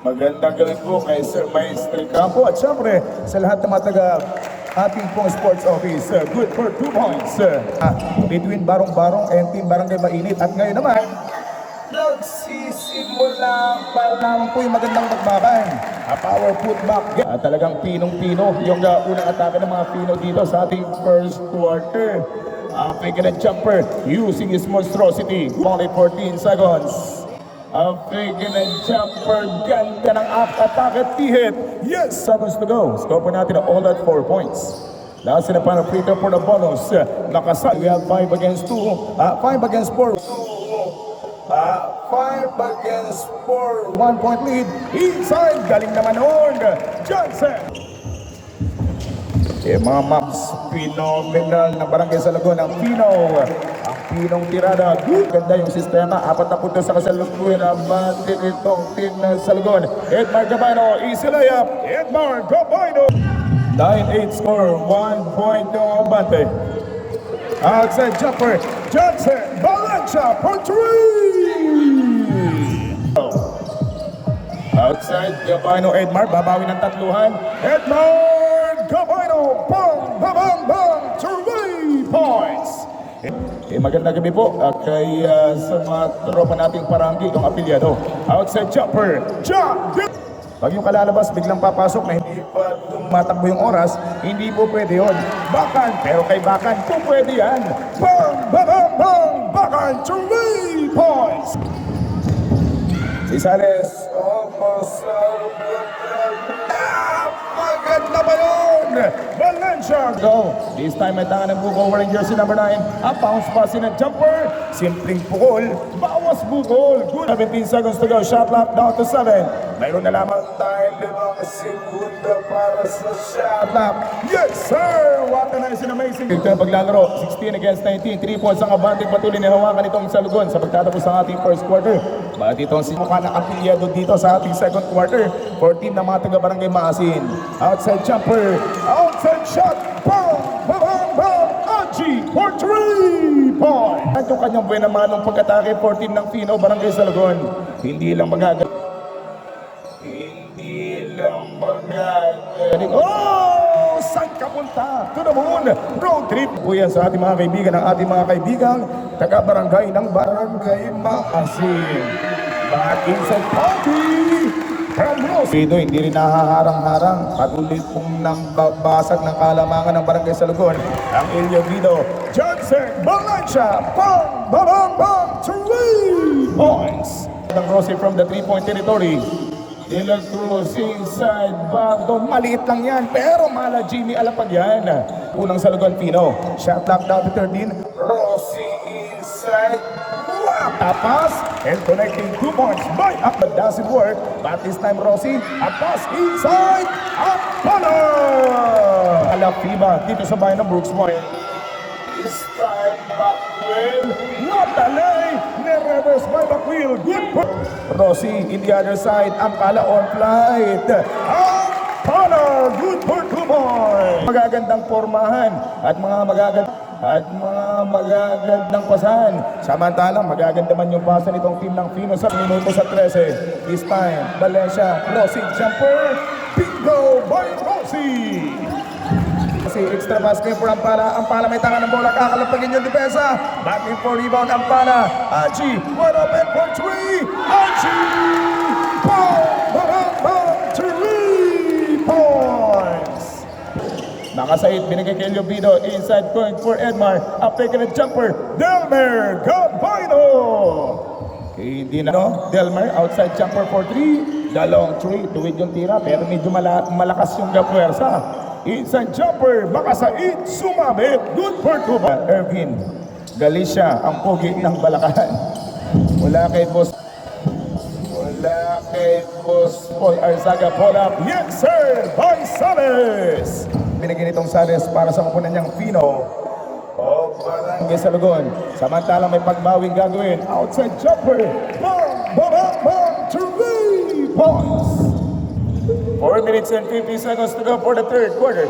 Magandang gabi po kay Sir Maestri Campo at syempre sa lahat ng mga taga ating pong sports office. Good for 2 points. Between Barong-Barong and Team Barangay Mainit. At ngayon naman, nagsisimula pa lang po yung magandang magbaban. A power putback. At talagang pinong-pino yung unang atake ng mga Pino dito sa ating first quarter. Faking a jumper using his monstrosity. Only 14 seconds. Faking a jumper. Ganda ng atake at tihit. Yes! Seconds to go. Score po natin all at 4 points. Last in the final free throw for the bonus. Nakasal. We have 5 against 2. 5 against 4. 5 against 4. 1 point lead. Inside. Galing naman on. Johnson. Mga maps. Phenomenal na barangay sa lagon ng Pino. Ang Pinong tirada. Good. Ganda yung sistema. 4 na punto sa kasalukuyan. Abantin itong team na sa lagon. Edmar Gabino. Easy layup. Edmar Gabino. 9-8 score. 1 point yung abante. Outside jumper. Johnson. Valencia for 3. Outside Gabino. Edmar. Babawi ng tatluhan. Edmar Gabino. Bang! Bang! Bang! 3 points. Magandang gabi po kay sa mga tropa nating paranggi yung apilyado. Outside jumper. Jump! Pag yung kalalabas biglang papasok na hindi pa tumatakbo yung oras, hindi po pwede yun. Bakan, pero kay Bakan po pwede yan. Bang! Bang! Bang! Bakan! 3 points! Si Sales. Maganda ba yun? Valencia go. This time may tangan ng Buko wearing jersey number 9. A bounce pass in a jumper. Simpleng pukol. Bawas Bukol. Good. 17 seconds to go. Shot clock down to 7. Mayroon na lamang tayo 5 segunda para sa shot clock. Yes sir! What a nice and amazing. Ito ang paglalaro. 16 against 19. 3 points ang abanting patuloy na hawakan itong Salugon sa pagtatapos ng ating first quarter. Bakit itong si mukha na apilyado dito sa ating second quarter. 14 na mga taga-barangay Maasin. Outside jumper. Outside shot. Bang! Bang! Bang! Aji for 3 points. At yung kanyang buwan naman ng pag-atake 14 ng Pino Barangay Salugon. Hindi lang magagaling. Oh! Saan ka punta? To the moon! Road trip po yan sa ating mga kaibigan, ng ating mga kaibigang taga-barangay ng Barangay Maasin. Bakit sa Poppy? From Rose. Dito hindi rin nahaharang-harang. Patuloy pong nambabasag ng kalamangan ng Barangay Salugon. Ang Elio Guido. Johnson Valencia. Bang! Bang! Bang! 3 points. Ang Rossi from the 3-point territory. De La Cruz inside back doon. Maliit lang yan. Pero mala Jimmy Alapag yan. Unang Salugon Pino. Shot clock down to 13. Rossi inside. Tapas and connecting 2 points by up but doesn't work. But this time Rossi. A pass inside. Apala! Alapiba dito sa bayan ng Brooks Point. This time Backwell. Not a lay. Reverse by Backwell. Good push. Rossi in the other side. Ampala on flight. Ampala. Good for 2 points. Magagandang pormahan at mga magagandang pasahan. Samantalang magaganda man yung pasa nitong team ng Pino sa minuto sa 13. This time, Valencia, Rossi, jumper, bingo by Rossi! Kasi extra basket for Ampala. Ampala may tangan ng bola, kakalapagin yung depensa. Batting for rebound, Ampala. Aji, wide open for 3. Aji! Bang! Bang! Bang! 3 points! Nakasaid, binigay kay Liobido. Inside point for Edmar. Uptaken a jumper. Delmer Gabino! Hindi na, no? Delmer, outside jumper for 3. The long 3. Tuwid yung tira, pero medyo malakas yung gapwersa. Inside jumper, Makasaid, sumabit. Good for 2. Ervin Galicia, ang pogi ng Balacan. Mula kay Boss Paul Arzaga, pull up. Yes sir, by Sales. Binigyan itong Sales para sa kupunan niyang Pino. Barangay Salugon. Samantalang may pagbawing gagawin. Outside jumper. Bang! Bang! Bang! 3 points. 4 minutes and 50 seconds to go for the third quarter.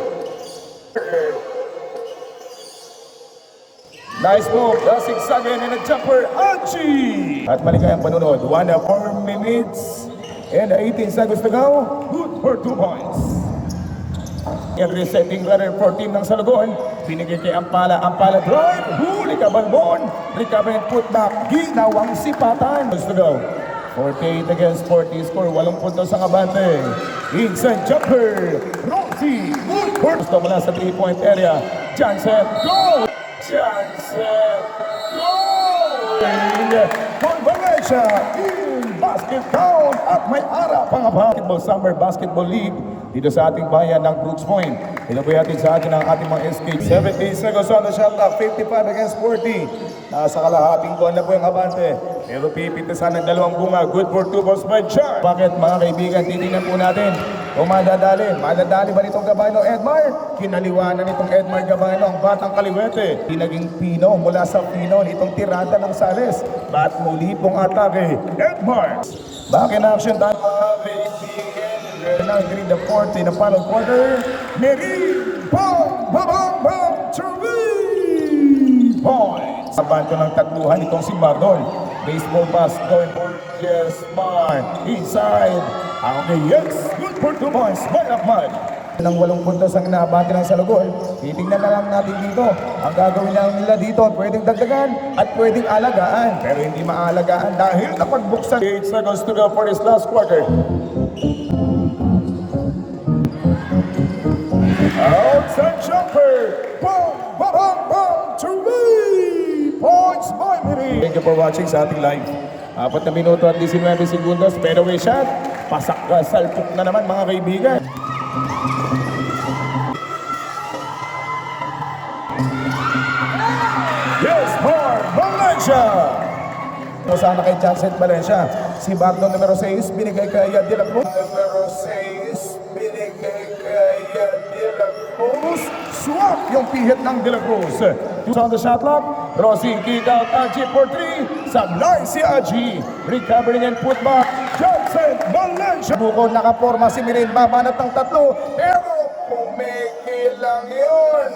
Nice move. Dasig again in a jumper. Aji! At maligayang panunod. 1 4 minutes And 18 seconds to go. Good for 2 points. And resetting runner for team ng Salogon. Binigay kay Ampala. Ampala drive. Huli ka Balbon. Recover and put back. Ginawang sipatan. Let's go. 48 against 40. Score 8 puntos ang abante. Inside jumper. Rosie. Good for. Gusto mula sa 3-point area. Jansen. Go! Jansen. Go! For Valencia. In basket count. At may ara pang basketball. Summer Basketball League. Dito sa ating bayan ng Brooks Point. Ito po yatin sa atin ang ating mga SK. 70 seconds on the shot clock. 55 against 40. Nasa kalahating buwan na po yung abante. Pero pipitasan ng dalawang bunga. Good for 2 balls by Char. Bakit mga kaibigan, titingnan po natin kung madadali. Madadali ba nitong Gabano Edmar? Kinaliwanan nitong Edmar Gabano ang batang kaliwete. Pinaging Pino mula sa Pino nitong tirada ng Sales. Bat muli pong atake. Edmar. Back in action tayo mga kaibigan. Now in the fourth in the final quarter. Neri Bang Bang Bang 3 points. Abanto ng tatluhan itong si Mardon. Baseball pass going for Jesmar. Inside. Okay, yes. Good for 2 points. By Ahmad. Ng 8 puntos ang inaabante ng Salogol. Titingnan na lang natin dito. Ang gagawin lang nila dito, pwedeng dagdagan at pwedeng alagaan. Pero hindi maalagaan dahil napagbuksan. 8 seconds to go for this last quarter. Outside jumper. Boom, bang, bang, bang. 3 points by Miri. Thank you for watching sa ating live. 4 na minuto at 19 segundos. Fadeaway shot. Pasak ka, salpok na naman mga kaibigan. Yes, for Valencia. Sana kay Jansen Valencia. Si Bagno numero 6, binigay kay De La Cruz. Numero 6, binigay kay De La Cruz. Swap yung pihit ng De La Cruz. On the shot clock, Rossi kick out Aji for 3. Sablay si Aji. Recovering and put back. Jansen Valencia. Bukod nakaporma si Mirin. Babanat ng 3. Pero kumikilang yun.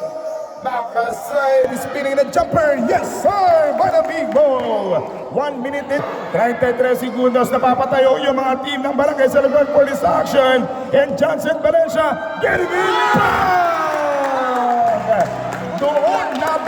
Nakaside, spinning the jumper, yes sir, by the big ball. 1 minute and 33 segundos, napapatayo yung mga team ng Barangay Salogon for this action. And Jansen Valencia getting it back! Doon na